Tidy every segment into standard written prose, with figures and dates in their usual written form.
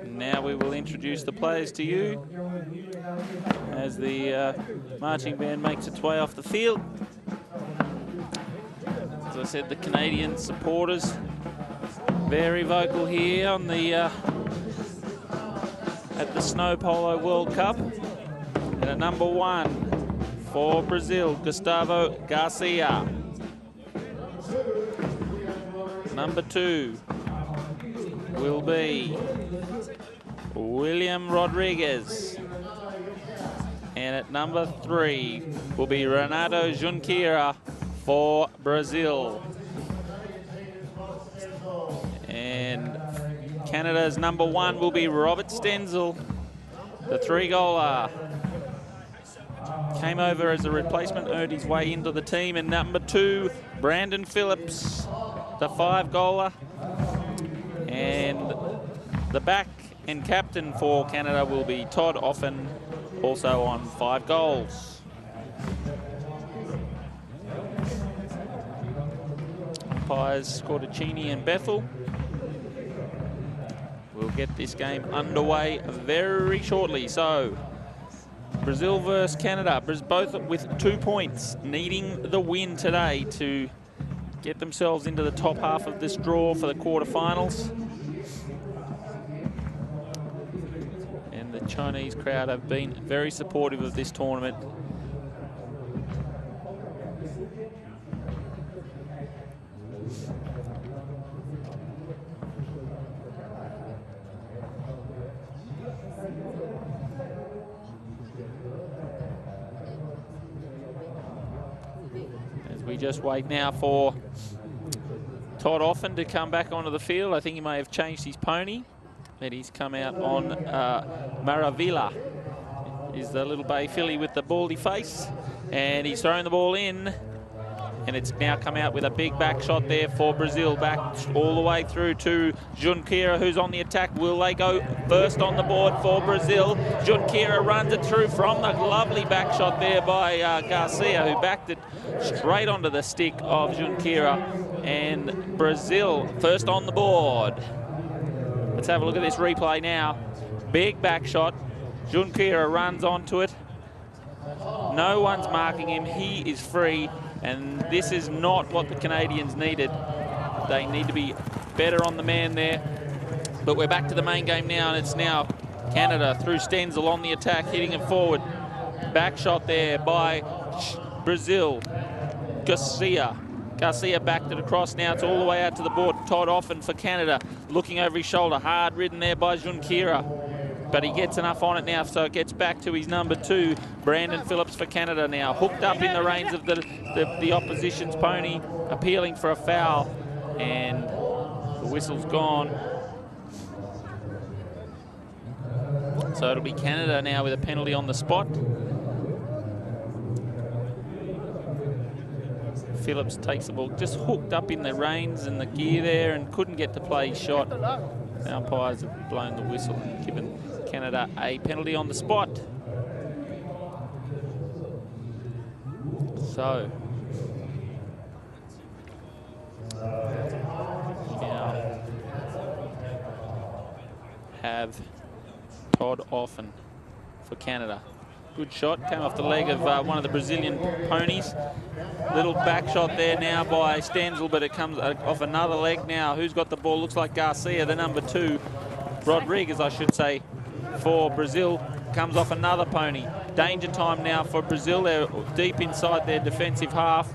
Now we will introduce the players to you as the marching band makes its way off the field. As I said, the Canadian supporters very vocal here on the at the Snow Polo World Cup. And at number 1 for Brazil, Gustavo Garcia. Number 2 will be William Rodriguez. And at number 3 will be Renato Junqueira for Brazil. And Canada's number 1 will be Robert Stenzel, the 3-goaler. Came over as a replacement, earned his way into the team. And number 2, Brandon Phillips, the 5-goaler. And the back and captain for Canada will be Todd Offen, also on 5 goals. Umpires Scorticini and Bethel. We'll get this game underway very shortly. So, Brazil versus Canada, both with 2 points, needing the win today to get themselves into the top half of this draw for the quarterfinals. And the Chinese crowd have been very supportive of this tournament. We just wait now for Todd Offen to come back onto the field. I think he may have changed his pony, but he's come out on Maravilla. Is the little bay filly with the baldy face, and he's thrown the ball in, and it's now come out with a big back shot there for Brazil, back all the way through to Junqueira, who's on the attack. Will they go first on the board for Brazil? Junqueira runs it through from the lovely back shot there by Garcia, who backed it straight onto the stick of Junqueira, and Brazil first on the board. Let's have a look at this replay now. Big back shot. Junqueira runs onto it. No one's marking him. He is free. And this is not what the Canadians needed. They need to be better on the man there. But we're back to the main game now, and it's now Canada through Stenzel on the attack, hitting it forward. Back shot there by Brazil. Garcia backed it across now. It's all the way out to the board. Todd Offen for Canada, looking over his shoulder. Hard ridden there by Junqueira. But he gets enough on it now, so it gets back to his number 2, Brandon Phillips for Canada now. Hooked up in the reins of the opposition's pony, appealing for a foul, and the whistle's gone. So it'll be Canada now with a penalty on the spot. Phillips takes the ball, just hooked up in the reins and the gear there, and couldn't get to play his shot. The umpires have blown the whistle and given Canada a penalty on the spot. So now have Todd Offen for Canada. Good shot, came off the leg of one of the Brazilian ponies. Little back shot there now by Stenzel, but it comes off another leg now. Who's got the ball? Looks like Garcia, the number 2. Rodriguez, I should say, for Brazil. Comes off another pony. Danger time now for Brazil. They're deep inside their defensive half,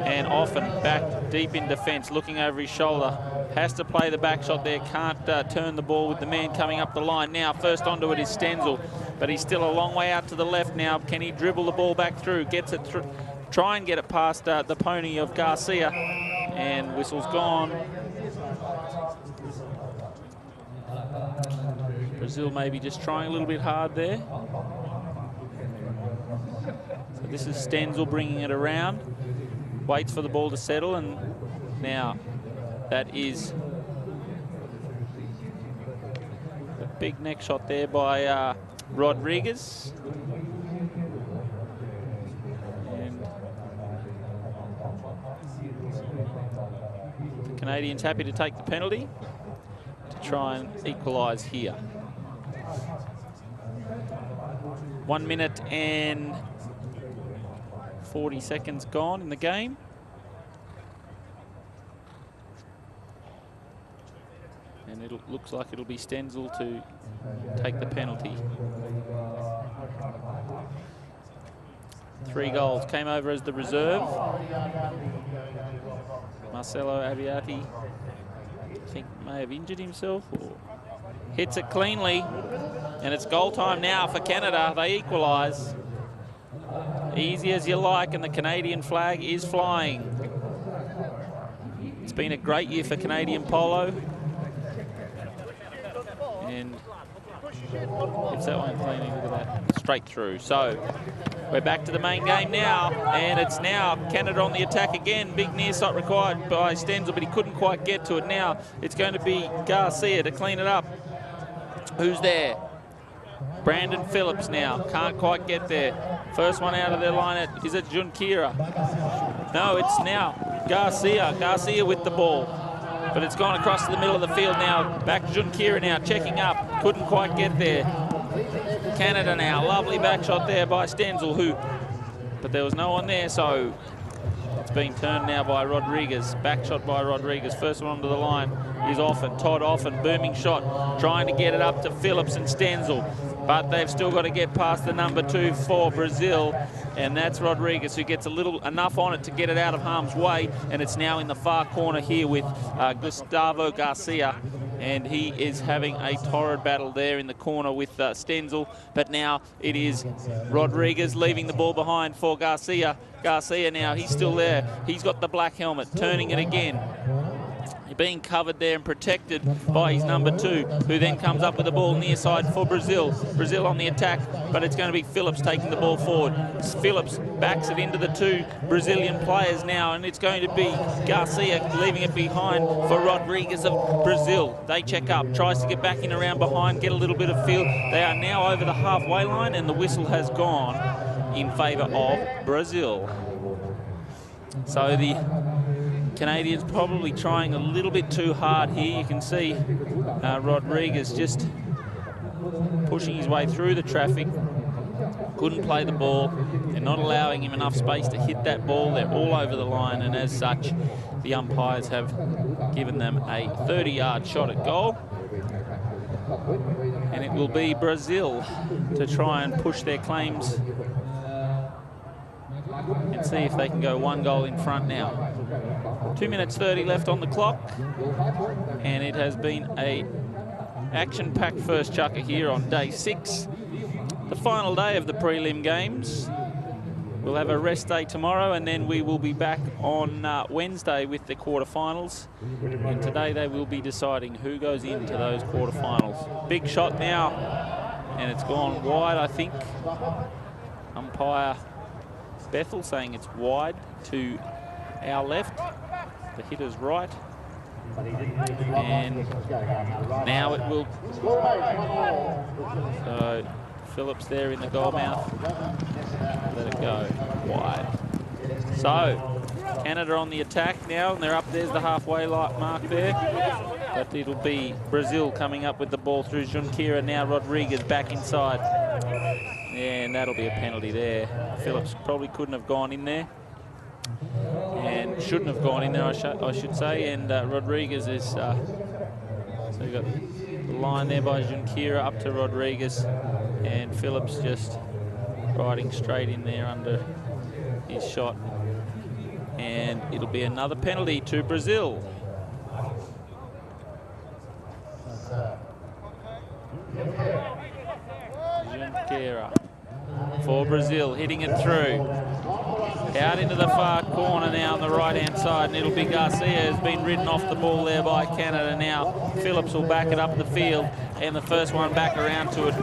and Offen back deep in defence, looking over his shoulder. Has to play the back shot there. Can't turn the ball with the man coming up the line now. First onto it is Stenzel, but he's still a long way out to the left now. Can he dribble the ball back through? Gets it through. Try and get it past the pony of Garcia, and whistle's gone. Brazil maybe just trying a little bit hard there. So this is Stenzel bringing it around. Waits for the ball to settle, and now that is a big neck shot there by Rodriguez. And the Canadians happy to take the penalty to try and equalise here. 1 minute and 40 seconds gone in the game. And it looks like it'll be Stenzel to take the penalty. 3 goals. Came over as the reserve. Marcelo Abiati, I think, may have injured himself or hits it cleanly. And it's goal time now for Canada. They equalise. Easy as you like, and the Canadian flag is flying. It's been a great year for Canadian polo. And hits that one cleanly, look at that, straight through. So we're back to the main game now, and it's now Canada on the attack again. Big near shot required by Stenzel, but he couldn't quite get to it. Now it's going to be Garcia to clean it up. Who's there? Brandon Phillips now, can't quite get there. First one out of their line, is it Junqueira? No, it's now Garcia. Garcia with the ball. But it's gone across to the middle of the field now. Back to Junqueira now, checking up. Couldn't quite get there. Canada now, lovely back shot there by Stenzel, but there was no one there, so it's been turned now by Rodriguez. Back shot by Rodriguez. First one onto the line is Offen. Todd Offen, booming shot, trying to get it up to Phillips and Stenzel. But they've still got to get past the number 2 for Brazil, and that's Rodriguez, who gets enough on it to get it out of harm's way. And it's now in the far corner here with Gustavo Garcia, and he is having a torrid battle there in the corner with Stenzel. But now it is Rodriguez leaving the ball behind for Garcia. Garcia now, he's still there. He's got the black helmet, turning it again. Being covered there and protected by his number 2, who then comes up with the ball near side for Brazil. Brazil on the attack, but it's going to be Phillips taking the ball forward. Phillips backs it into the 2 Brazilian players now, and it's going to be Garcia leaving it behind for Rodriguez of Brazil. They check up, tries to get back in around behind, get a little bit of field. They are now over the halfway line, and the whistle has gone in favour of Brazil. So the Canadians probably trying a little bit too hard here. You can see Rodriguez just pushing his way through the traffic. Couldn't play the ball. They're not allowing him enough space to hit that ball. They're all over the line, and as such, the umpires have given them a 30-yard shot at goal. And it will be Brazil to try and push their claims and see if they can go 1 goal in front now. 2 minutes 30 left on the clock, and it has been a action-packed first chukker here on day 6, the final day of the prelim games. We'll have a rest day tomorrow, and then we will be back on Wednesday with the quarterfinals. And today they will be deciding who goes into those quarterfinals. Big shot now, and it's gone wide, I think. Umpire Bethel saying it's wide to our left, the hitter's right. And now it will. So Phillips there in the goal mouth. Let it go wide. So Canada on the attack now, and they're up. There's the halfway mark there. But it'll be Brazil coming up with the ball through Junqueira. Now Rodriguez back inside. And that'll be a penalty there. Phillips probably couldn't have gone in there. And shouldn't have gone in there, I should say. And Rodriguez is... so you've got the line there by Junqueira up to Rodriguez. And Phillips just riding straight in there under his shot. And it'll be another penalty to Brazil. Junqueira for Brazil, hitting it through. Out into the far corner now on the right-hand side, and it'll be Garcia, has been ridden off the ball there by Canada now. Phillips will back it up the field, and the first one back around to it.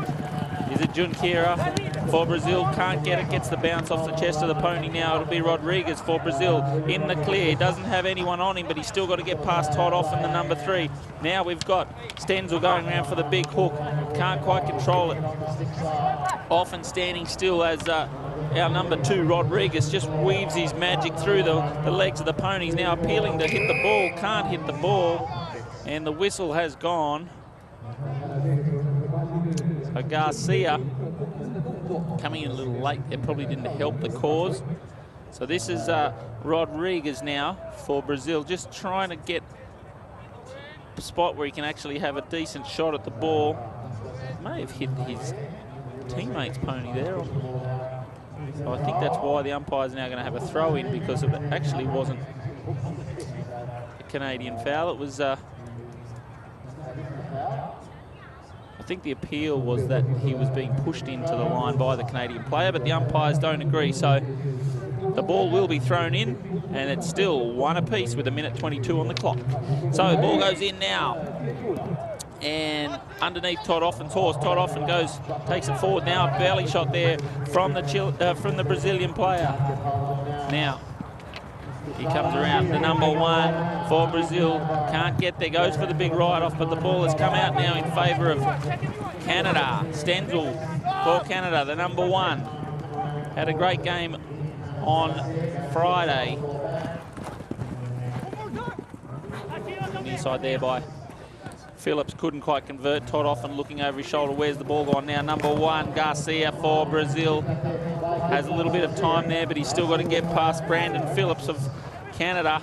Is it Junqueira for Brazil? Can't get it, gets the bounce off the chest of the pony now. It'll be Rodriguez for Brazil in the clear. Doesn't have anyone on him, but he's still got to get past Todd Offen, the number 3. Now we've got Stenzel going around for the big hook. Can't quite control it. Offen standing still as our number 2, Rodriguez, just weaves his magic through the legs of the ponies. Now appealing to hit the ball. Can't hit the ball. And the whistle has gone. So Garcia coming in a little late. It probably didn't help the cause. So this is Rodriguez now for Brazil, just trying to get a spot where he can actually have a decent shot at the ball. May have hit his teammate's pony there. So I think that's why the umpire's now going to have a throw in, because it actually wasn't a Canadian foul. It was, I think the appeal was that he was being pushed into the line by the Canadian player, but the umpires don't agree. So the ball will be thrown in, and it's still 1 apiece with 1:22 on the clock. So the ball goes in now. And underneath Todd Offen's horse, Todd Offen takes it forward now. A belly shot there from the Brazilian player. Now, he comes around the number 1 for Brazil. Can't get there, goes for the big ride-off, but the ball has come out now in favour of Canada. Stenzel for Canada, the number 1. Had a great game on Friday. Inside there by Phillips, couldn't quite convert. Todd Offen looking over his shoulder. Where's the ball gone now? Number 1, Garcia for Brazil. Has a little bit of time there, but he's still got to get past Brandon Phillips of Canada.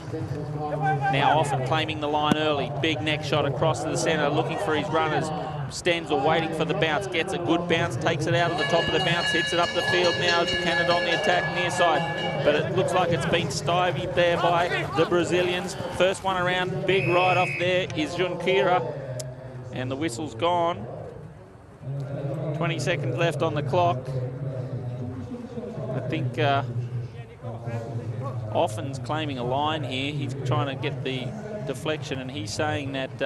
Now Offen claiming the line early. Big neck shot across to the centre, looking for his runners. Stenzel waiting for the bounce. Gets a good bounce, takes it out of the top of the bounce, hits it up the field now. Canada on the attack near side, but it looks like it's been stymied there by the Brazilians. First one around, big ride off there is Junqueira. And the whistle's gone. 20 seconds left on the clock. I think Offen's claiming a line here. He's trying to get the deflection, and he's saying that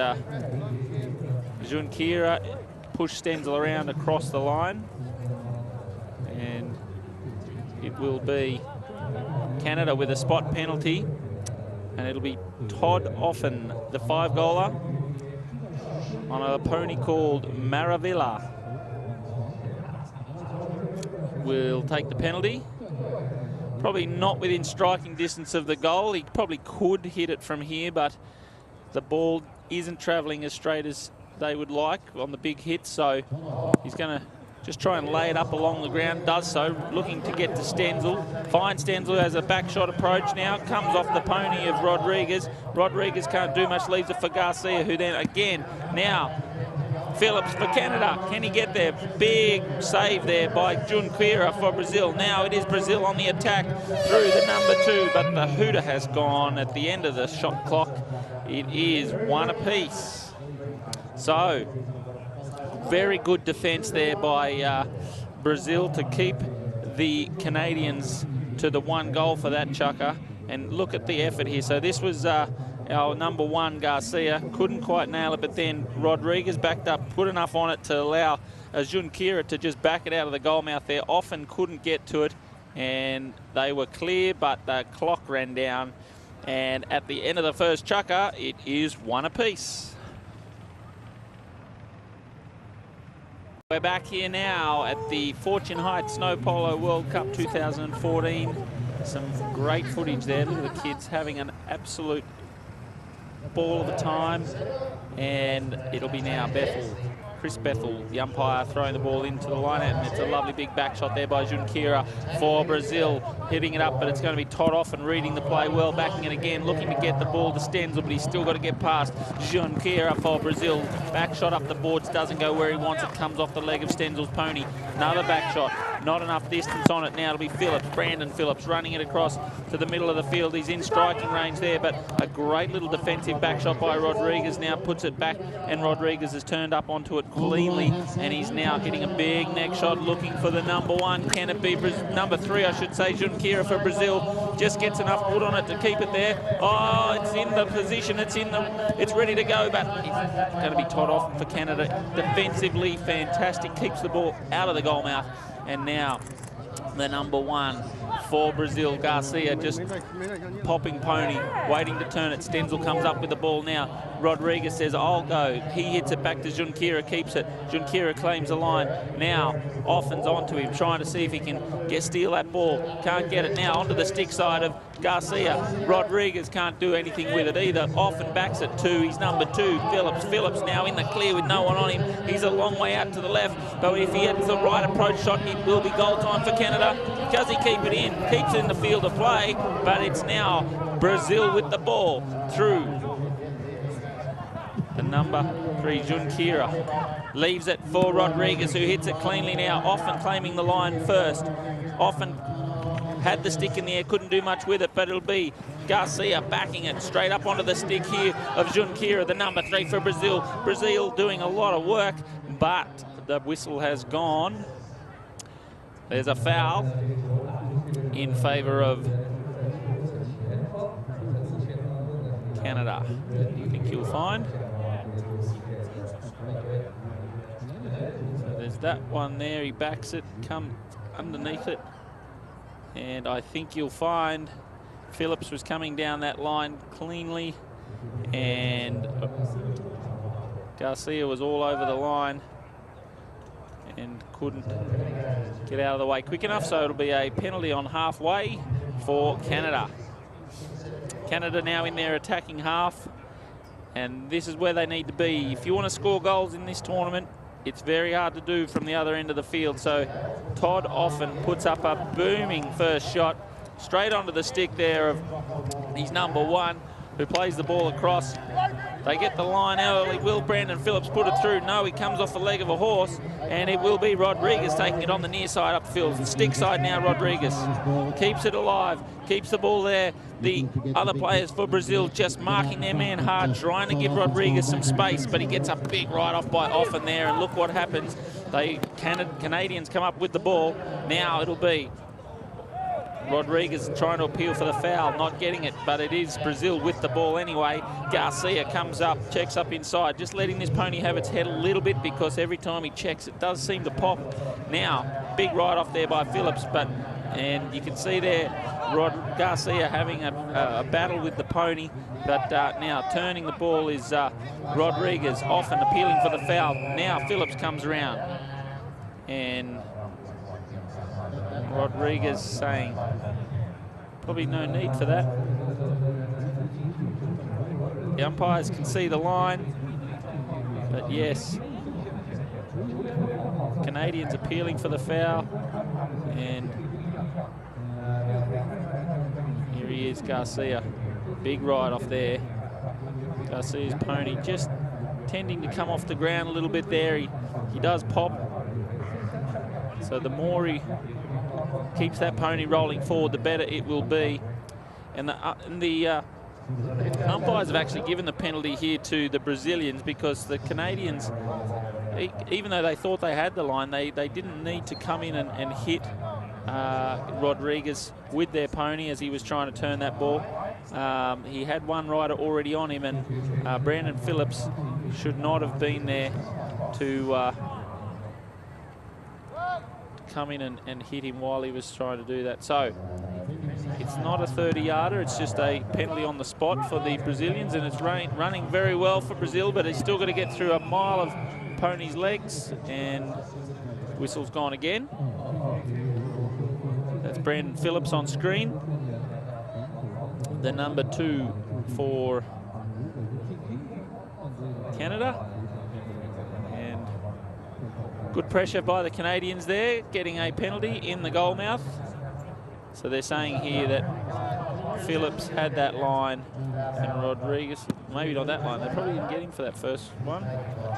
Junqueira pushed Stenzel around across the line. And it will be Canada with a spot penalty. And it'll be Todd Offen, the 5-goaler, on a pony called Maravilla. Will take the penalty. Probably not within striking distance of the goal. He probably could hit it from here, but the ball isn't travelling as straight as they would like on the big hit, so he's going to just try and lay it up along the ground. Does so, looking to get to Stenzel. Finds Stenzel as a back shot approach now. Comes off the pony of Rodriguez. Rodriguez can't do much, leaves it for Garcia, who then again, now Phillips for Canada. Can he get there? Big save there by Junqueira for Brazil. Now it is Brazil on the attack through the number 2, but the hooter has gone at the end of the shot clock. It is 1 apiece. So, very good defence there by Brazil to keep the Canadians to the 1 goal for that chucker. And look at the effort here. So this was our number 1, Garcia. Couldn't quite nail it, but then Rodriguez backed up, put enough on it to allow Junqueira to just back it out of the goal mouth there. Offen couldn't get to it, and they were clear, but the clock ran down. And at the end of the first chucker, it is 1 apiece. We're back here now at the Fortune Heights Snow Polo World Cup 2014. Some great footage there. Look at the kids having an absolute ball of a time. And it'll be now Chris Bethel, the umpire, throwing the ball into the line, and it's a lovely big back shot there by Junqueira for Brazil, hitting it up, but it's going to be Todd Offen reading the play well, backing it again, looking to get the ball to Stenzel, but he's still got to get past Junqueira for Brazil. Back shot up the boards, doesn't go where he wants it, comes off the leg of Stenzel's pony. Another back shot, not enough distance on it now. It'll be Phillips, Brandon Phillips, running it across to the middle of the field. He's in striking range there, but a great little defensive back shot by Rodriguez now puts it back, and Rodriguez has turned up onto it cleanly, and he's now hitting a big neck shot, looking for the number 1. Can it be number 3, I should say? Junqueira for Brazil just gets enough wood on it to keep it there. Oh, it's in the position, it's ready to go, but it's going to be Todd Offen for Canada. Defensively fantastic, keeps the ball out of the goal mouth, and now the number 1 for Brazil. Garcia just popping pony, waiting to turn it. Stenzel comes up with the ball now. Rodriguez says, I'll go. He hits it back to Junqueira, keeps it. Junqueira claims the line. Now, Offen's onto him, trying to see if he can steal that ball. Can't get it now. Onto the stick side of Garcia. Rodriguez can't do anything with it either. Offen backs it to his number 2, Phillips. Phillips now in the clear with no one on him. He's a long way out to the left, but if he hits the right approach shot, it will be goal time for Canada. Does he keep it in? Keeps it in the field of play, but it's now Brazil with the ball through the number 3, Junqueira. Leaves it for Rodriguez, who hits it cleanly now. Offen claiming the line first. Offen had the stick in the air, couldn't do much with it, but it'll be Garcia backing it straight up onto the stick here of Junqueira, the number 3 for Brazil. Brazil doing a lot of work, but the whistle has gone. There's a foul in favour of Canada. You think you'll find? So there's that one there. He backs it, come underneath it. And I think you'll find Phillips was coming down that line cleanly, and Garcia was all over the line and couldn't get out of the way quick enough, so it'll be a penalty on halfway for Canada. Canada now in their attacking half, and this is where they need to be. If you want to score goals in this tournament, it's very hard to do from the other end of the field. So Todd Offen puts up a booming first shot straight onto the stick there of his number 1, who plays the ball across. They get the line early. Will Brandon Phillips put it through? No, he comes off the leg of a horse, and it will be Rodriguez taking it on the near side up the field. Stick side now, Rodriguez keeps it alive, keeps the ball there. The other players for Brazil just marking their man hard, trying to give Rodriguez some space, but he gets a big write-off by Offen there, and look what happens. Canadians come up with the ball. Now it'll be Rodriguez trying to appeal for the foul, not getting it, but it is Brazil with the ball anyway. Garcia comes up, checks up inside, just letting this pony have its head a little bit, because every time he checks, it does seem to pop. Now, big write-off there by Phillips, and you can see there Garcia having a battle with the pony, but now turning the ball is Rodriguez, Offen appealing for the foul. Now Phillips comes around, and Rodriguez saying probably no need for that. The umpires can see the line, but yes, Canadians appealing for the foul, and here he is, Garcia. Big ride off there. Garcia's pony just tending to come off the ground a little bit there. He does pop, so the more he keeps that pony rolling forward, the better it will be. And the umpires have actually given the penalty here to the Brazilians, because the Canadians, even though they thought they had the line, they didn't need to come in and hit Rodriguez with their pony as he was trying to turn that ball. He had one rider already on him, and Brandon Phillips should not have been there to come in and hit him while he was trying to do that. So it's not a 30-yarder, it's just a penalty on the spot for the Brazilians, and it's running very well for Brazil, but he's still got to get through a mile of pony's legs, and whistle's gone again. That's Brandon Phillips on screen, the number 2 for Canada. And good pressure by the Canadians there, getting a penalty in the goal mouth. So they're saying here that Phillips had that line, and Rodriguez, maybe not that line, they probably didn't get him for that first one.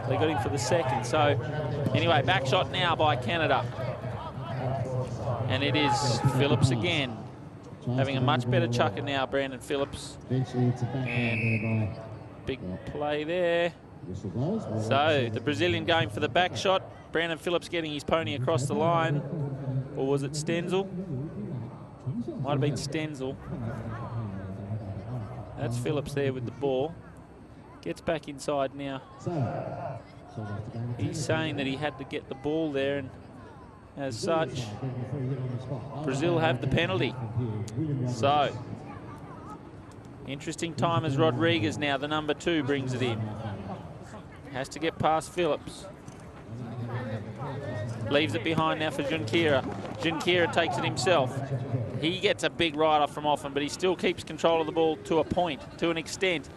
They got him for the second. So anyway, back shot now by Canada. And it is Phillips again, having a much better chucker now, Brandon Phillips. And big play there. So the Brazilian going for the back shot. Brandon Phillips getting his pony across the line. Or was it Stenzel? Might have been Stenzel. That's Phillips there with the ball. Gets back inside now. He's saying that he had to get the ball there, and as such, Brazil have the penalty. So, interesting time as Rodriguez now, the number 2, brings it in. Has to get past Phillips. Leaves it behind now for Junqueira. Junqueira takes it himself. He gets a big ride-off from Offen, but he still keeps control of the ball to a point, to an extent.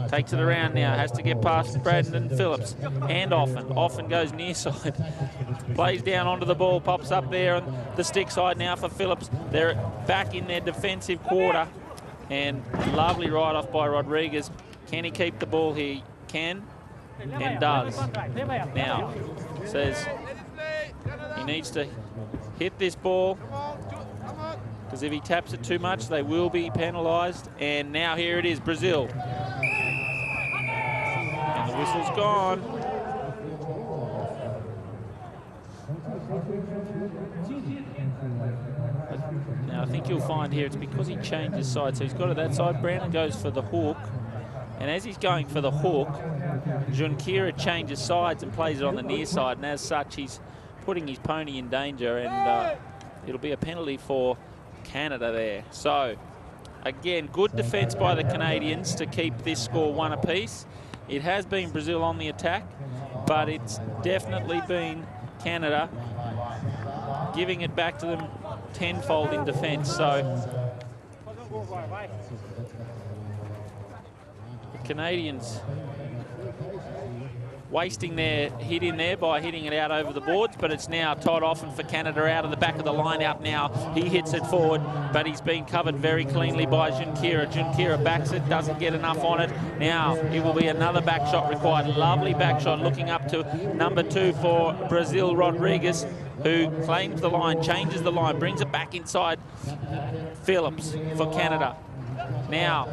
Takes it around now, has to get past Brandon Phillips and Offen. Offen goes near side, plays down onto the ball, pops up there on the stick side now for Phillips. They're back in their defensive quarter, and lovely ride-off by Rodriguez. Can he keep the ball? He can and does. Now, says he needs to hit this ball, because if he taps it too much, they will be penalised. And now here it is, Brazil. And the whistle's gone. Now I think you'll find here it's because he changed his side. So he's got it that side. Brandon goes for the hook. And as he's going for the hook, Junqueira changes sides and plays it on the near side. And as such, he's putting his pony in danger. And it'll be a penalty for Canada there. So, again, good defence by the Canadians to keep this score 1 apiece. It has been Brazil on the attack, but it's definitely been Canada giving it back to them tenfold in defence. So, the Canadians wasting their hit in there by hitting it out over the boards, but it's now Todd Offen for Canada out of the back of the line out now. He hits it forward, but he's been covered very cleanly by Junqueira. Junqueira backs it, doesn't get enough on it. Now it will be another back shot required. Lovely back shot looking up to number 2 for Brazil, Rodriguez, who claims the line, changes the line, brings it back inside Phillips for Canada. Now,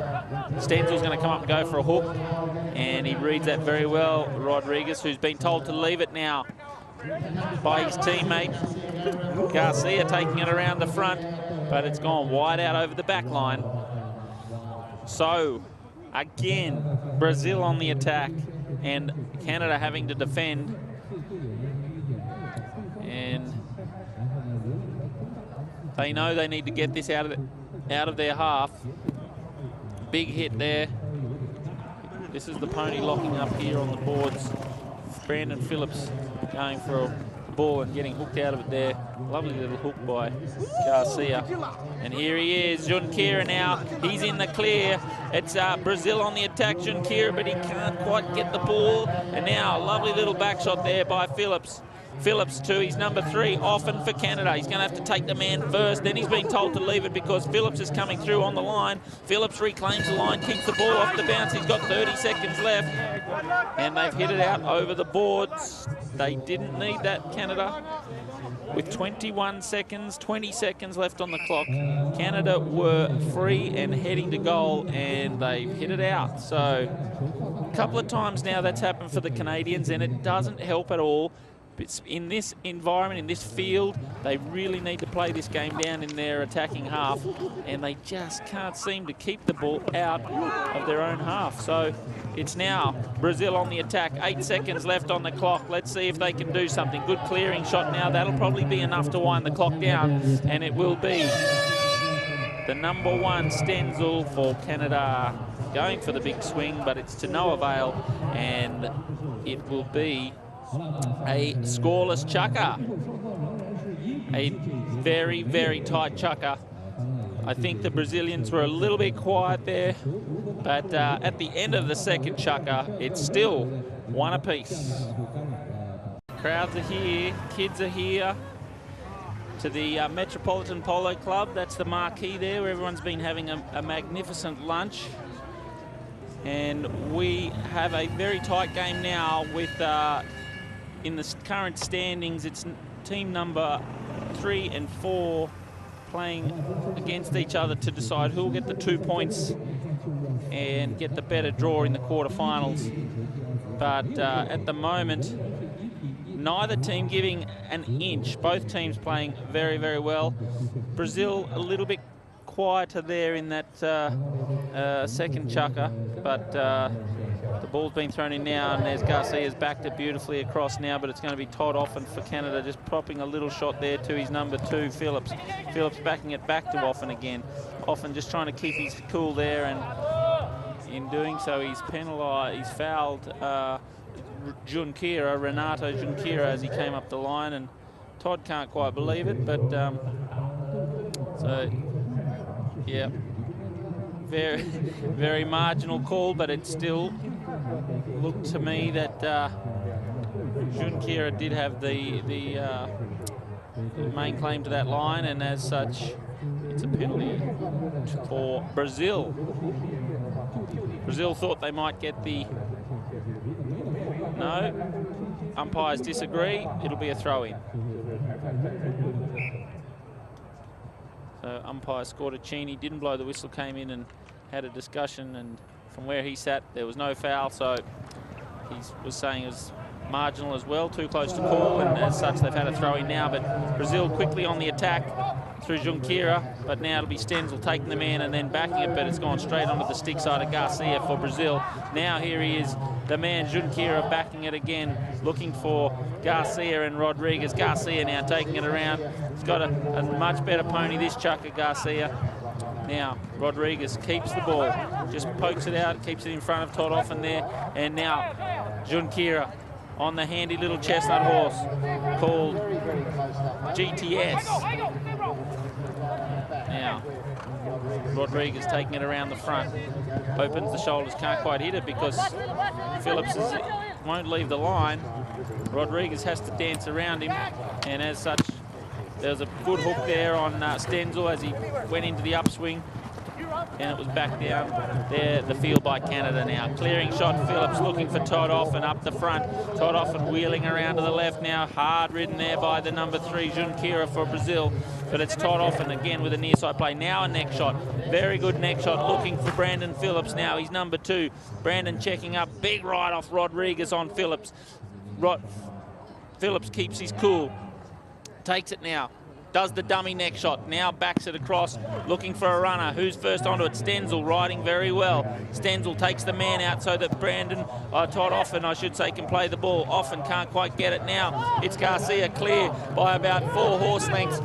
Stenzel's going to come up and go for a hook, and he reads that very well. Rodriguez, who's been told to leave it now by his teammate. Garcia taking it around the front, but it's gone wide out over the back line. So, again, Brazil on the attack, and Canada having to defend. And they know they need to get this out of their half. Big hit there. This is the pony locking up here on the boards. Brandon Phillips going for a ball and getting hooked out of it there. Lovely little hook by Garcia. And here he is, Junqueira now. He's in the clear. It's Brazil on the attack, Junqueira, but he can't quite get the ball. And now a lovely little back shot there by Phillips. Phillips to his number 3, Offen for Canada. He's going to have to take the man first. Then he's been told to leave it because Phillips is coming through on the line. Phillips reclaims the line, keeps the ball off the bounce. He's got 30 seconds left. And they've hit it out over the boards. They didn't need that, Canada. With 21 seconds, 20 seconds left on the clock, Canada were free and heading to goal, and they've hit it out. So a couple of times now that's happened for the Canadians, and it doesn't help at all. In this environment, in this field, they really need to play this game down in their attacking half, and they just can't seem to keep the ball out of their own half. So it's now Brazil on the attack. 8 seconds left on the clock. Let's see if they can do something. Good clearing shot now. That'll probably be enough to wind the clock down, and it will be the number 1 Stenzel for Canada going for the big swing, but it's to no avail, and it will be a scoreless chucker. A very, very tight chucker. I think the Brazilians were a little bit quiet there, but at the end of the second chucker, it's still 1 apiece. Crowds are here, kids are here to the Metropolitan Polo Club. That's the marquee there where everyone's been having a magnificent lunch. And we have a very tight game now with in the current standings, it's team number 3 and 4 playing against each other to decide who will get the 2 points and get the better draw in the quarterfinals. But at the moment, neither team giving an inch. Both teams playing very, very well. Brazil a little bit quieter there in that second chucker, but the ball's been thrown in now, and there's Garcia's backed it beautifully across now, but it's going to be Todd Offen for Canada, just popping a little shot there to his number 2, Phillips. Phillips backing it back to Offen again. Offen just trying to keep his cool there, and in doing so, he's penalised, he's fouled Renato Junqueira as he came up the line, and Todd can't quite believe it, but so, yeah. Very, very marginal call, but it still looked to me that Junqueira did have the main claim to that line, and as such, it's a penalty for Brazil. Brazil thought they might get the... No, umpires disagree. It'll be a throw-in. So umpire Scortacini didn't blow the whistle, came in and had a discussion, and from where he sat, there was no foul, so he was saying it was marginal as well, too close to call, and as such, they've had a throw-in now, but Brazil quickly on the attack through Junqueira, but now it'll be Stenzel taking the man and then backing it, but it's gone straight onto the stick side of Garcia for Brazil. Now here he is, the man Junqueira backing it again, looking for Garcia and Rodriguez. Garcia now taking it around. He's got a much better pony, this chucker, Garcia. Now, Rodriguez keeps the ball, just pokes it out, keeps it in front of Todd Offen there, and now Junqueira on the handy little chestnut horse called GTS. Now, Rodriguez taking it around the front, opens the shoulders, can't quite hit it because Phillips won't leave the line. Rodriguez has to dance around him, and as such, there was a good hook there on Stenzel as he went into the upswing, and it was back down there, the field by Canada now. Clearing shot, Phillips looking for Todd Offen up the front. Todd Offen wheeling around to the left now, hard ridden there by the number 3, Junqueira for Brazil. But it's Todd Offen again with a near side play. Now a neck shot, very good neck shot, looking for Brandon Phillips now. He's number 2. Brandon checking up, big right off Rodriguez on Phillips. Phillips keeps his cool. Takes it now, does the dummy neck shot, now backs it across, looking for a runner. Who's first onto it? Stenzel riding very well. Stenzel takes the man out so that Todd Offen, I should say, can play the ball. Offen can't quite get it now. It's Garcia clear by about 4 horse lengths.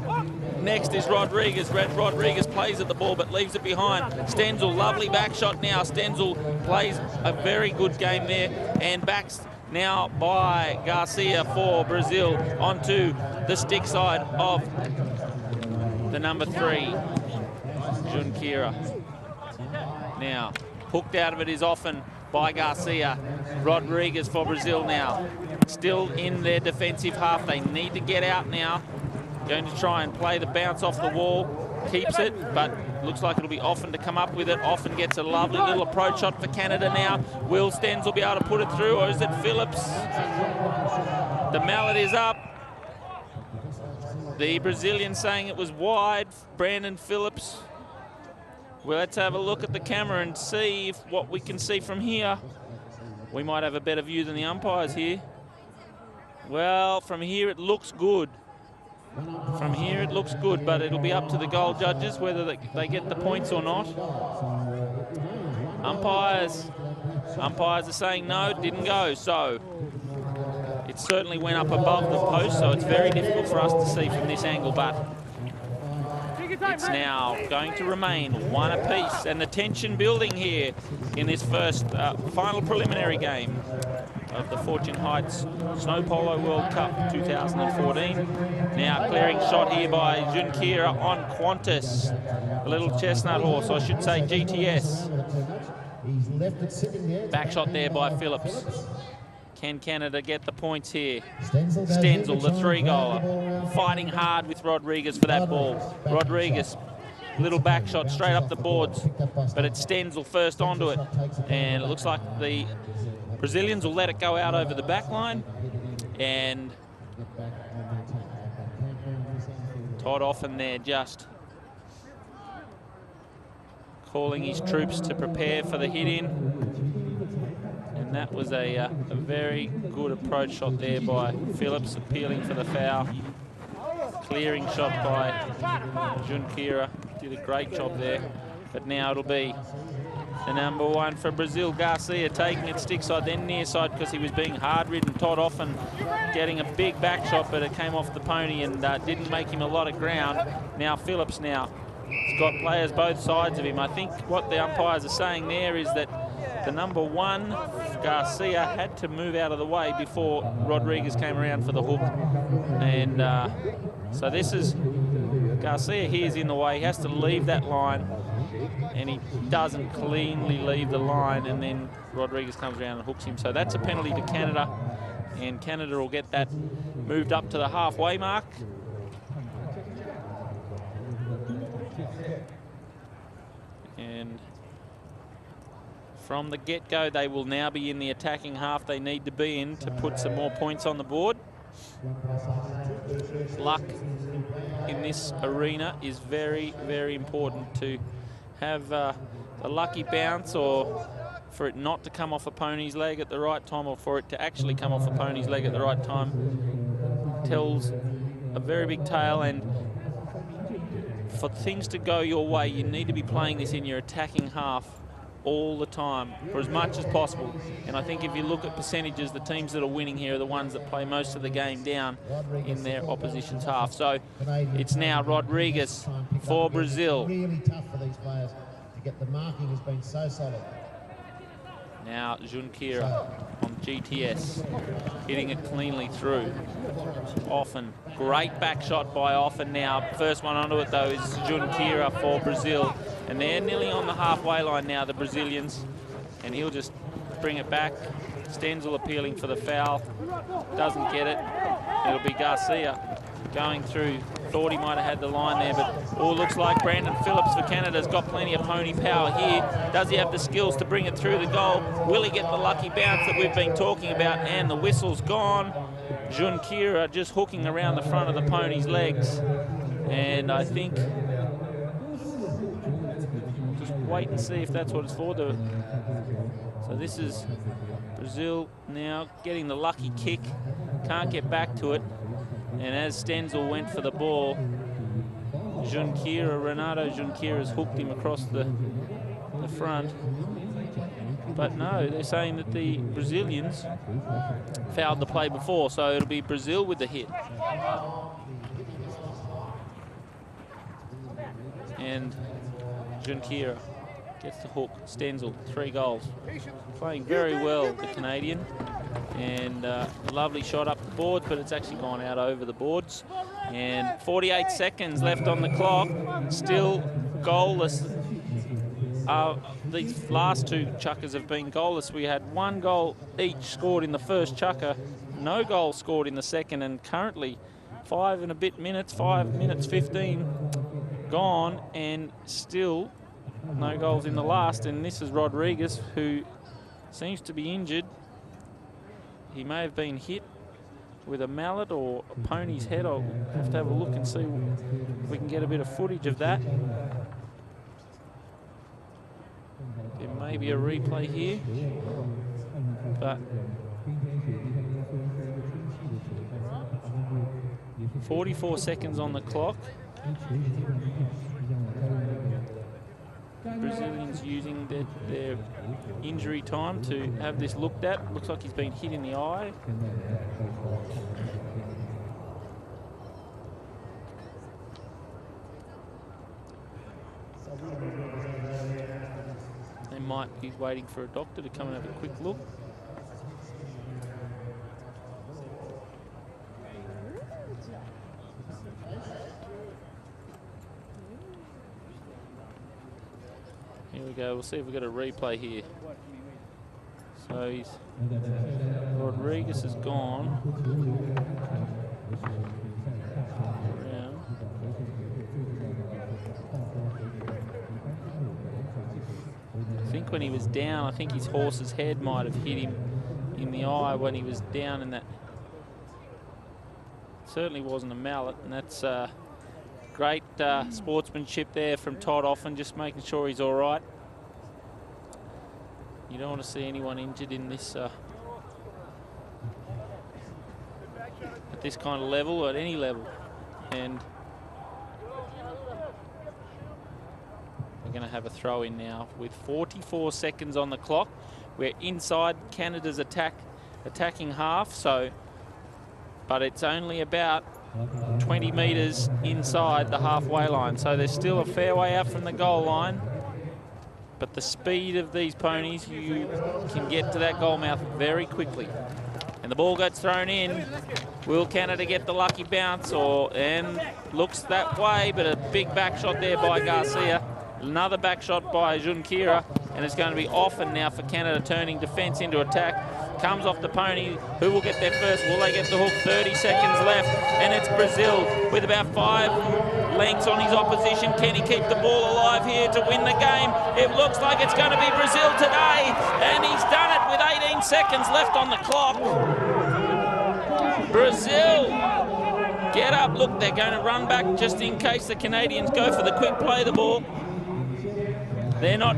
Next is Rodriguez. Rodriguez plays at the ball but leaves it behind. Stenzel, lovely back shot now. Stenzel plays a very good game there and backs now by Garcia for Brazil onto the stick side of the number 3, Junqueira. Now, hooked out of it is Offen by Garcia. Rodriguez for Brazil now. Still in their defensive half. They need to get out now. Going to try and play the bounce off the wall. Keeps it, but looks like it'll be Offen to come up with it. Offen gets a lovely little approach shot for Canada now. Will Stenzel be able to put it through, or is it Phillips? The mallet is up. The Brazilian saying it was wide. Brandon Phillips. Well, let's have a look at the camera and see if what we can see from here. We might have a better view than the umpires here. Well, from here it looks good. From here it looks good, but it'll be up to the goal judges whether they get the points or not. Umpires are saying no, it didn't go, so it certainly went up above the post, so it's very difficult for us to see from this angle, but it's now going to remain 1 apiece, and the tension building here in this first final preliminary game of the Fortune Heights Snow Polo World Cup 2014. Now clearing shot here by Junqueira on Qantas, a little chestnut horse, I should say GTS. Back shot there by Phillips. Can Canada get the points here? Stenzel, the 3-goaler, fighting hard with Rodriguez for that ball. Rodriguez, little back shot straight up the boards, but it's Stenzel first onto it, and it looks like the Brazilians will let it go out over the back line, and Todd Offen there just calling his troops to prepare for the hit-in. And that was a very good approach shot there by Phillips, appealing for the foul. Clearing shot by Junqueira, did a great job there. But now it'll be The number 1 for Brazil, Garcia, taking it stick side, then near side because he was being hard-ridden. Todd Offen getting a big back shot, but it came off the pony and didn't make him a lot of ground. Now Phillips now. He's got players both sides of him. I think what the umpires are saying there is that the number 1, Garcia, had to move out of the way before Rodriguez came around for the hook. And so this is Garcia. He is in the way. He has to leave that line, and he doesn't cleanly leave the line, and then Rodriguez comes around and hooks him. So that's a penalty to Canada, and Canada will get that moved up to the halfway mark. And from the get-go, they will now be in the attacking half they need to be in to put some more points on the board. Luck in this arena is very, very important. To have a lucky bounce, or for it not to come off a pony's leg at the right time, or for it to actually come off a pony's leg at the right time, tells a very big tale. And for things to go your way, you need to be playing this in your attacking half all the time for as much as possible. And I think if you look at percentages, the teams that are winning here are the ones that play most of the game down in their opposition's half. So it's now Rodriguez for Brazil. Really tough for these players to get. The marking has been so solid. Now Junqueira on GTS, hitting it cleanly through. Offen, great back shot by Offen now. First one onto it though is Junqueira for Brazil. And they're nearly on the halfway line now, the Brazilians. And he'll just bring it back. Stenzel appealing for the foul. Doesn't get it. It'll be Garcia going through. Thought he might have had the line there, but looks like Brandon Phillips for Canada's got plenty of pony power here. Does he have the skills to bring it through the goal? Will he get the lucky bounce that we've been talking about? And the whistle's gone. Junqueira just hooking around the front of the pony's legs. And I think, just wait and see if that's what it's for. So this is Brazil now getting the lucky kick. Can't get back to it. And as Stenzel went for the ball, Renato Junqueira's hooked him across the front. But no, they're saying that the Brazilians fouled the play before, so it'll be Brazil with the hit. And Junqueira gets the hook. Stenzel, 3 goals. Playing very well, the Canadian. And lovely shot up the boards, but it's actually gone out over the boards. And 48 seconds left on the clock. Still goalless. These last 2 chukkers have been goalless. We had 1 goal each scored in the first chukker, no goal scored in the second, and currently 5 and a bit minutes, 5 minutes 15 gone, and still no goals in the last. And this is Rodriguez, who seems to be injured. He may have been hit with a mallet or a pony's head. I'll have to have a look and see if we can get a bit of footage of that. There may be a replay here, but 44 seconds on the clock. Brazilians using their injury time to have this looked at. Looks like he's been hit in the eye. They might be waiting for a doctor to come and have a quick look. Here we go. We'll see if we've got a replay here. So Rodriguez is gone. Around. I think when he was down, I think his horse's head might have hit him in the eye when he was down in that. Certainly wasn't a mallet, and that's great sportsmanship there from Todd Offen, just making sure he's all right. You don't want to see anyone injured in this at this kind of level, or at any level. And going to have a throw in now with 44 seconds on the clock. We're inside Canada's attacking half, but it's only about 20 metres inside the halfway line. So there's still a fair way out from the goal line. But the speed of these ponies, you can get to that goal mouth very quickly. And the ball gets thrown in. Will Canada get the lucky bounce? And looks that way, but a big back shot there by Garcia. Another back shot by Junqueira. And it's going to be often now for Canada, turning defence into attack. Comes off the pony. Who will get there first? Will they get the hook? 30 seconds left. And it's Brazil with about 5 lengths on his opposition. Can he keep the ball alive here to win the game? It looks like it's going to be Brazil today. And he's done it with 18 seconds left on the clock. Brazil, get up. Look, they're going to run back just in case the Canadians go for the quick play of the ball. They're not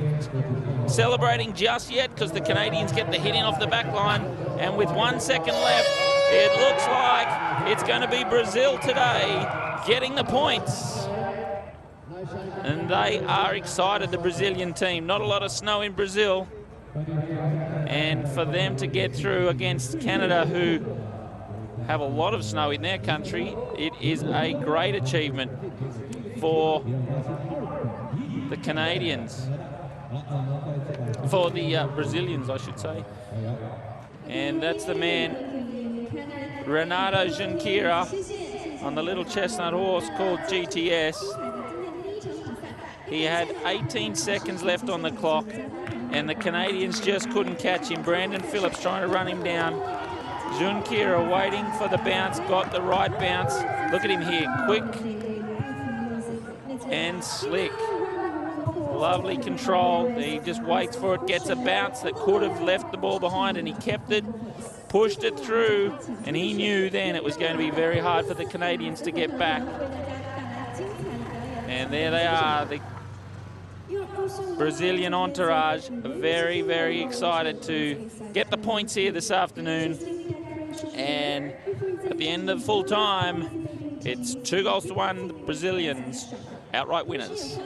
celebrating just yet because the Canadians get the hit in off the back line. And with 1 second left, it looks like it's going to be Brazil today getting the points. And they are excited, the Brazilian team. Not a lot of snow in Brazil. And for them to get through against Canada, who have a lot of snow in their country, it is a great achievement for the Canadians. For the Brazilians, I should say. And that's the man, Renato Junqueira, on the little chestnut horse called GTS. He had 18 seconds left on the clock, and the Canadians just couldn't catch him. Brandon Phillips trying to run him down. Junqueira waiting for the bounce, got the right bounce. Look at him here, quick and slick. Lovely control. He just waits for it, gets a bounce that could have left the ball behind, and he kept it, pushed it through, and he knew then it was going to be very hard for the Canadians to get back. And there they are, the Brazilian entourage, very, very excited to get the points here this afternoon. And at the end of full time, it's 2-1, the Brazilians outright winners.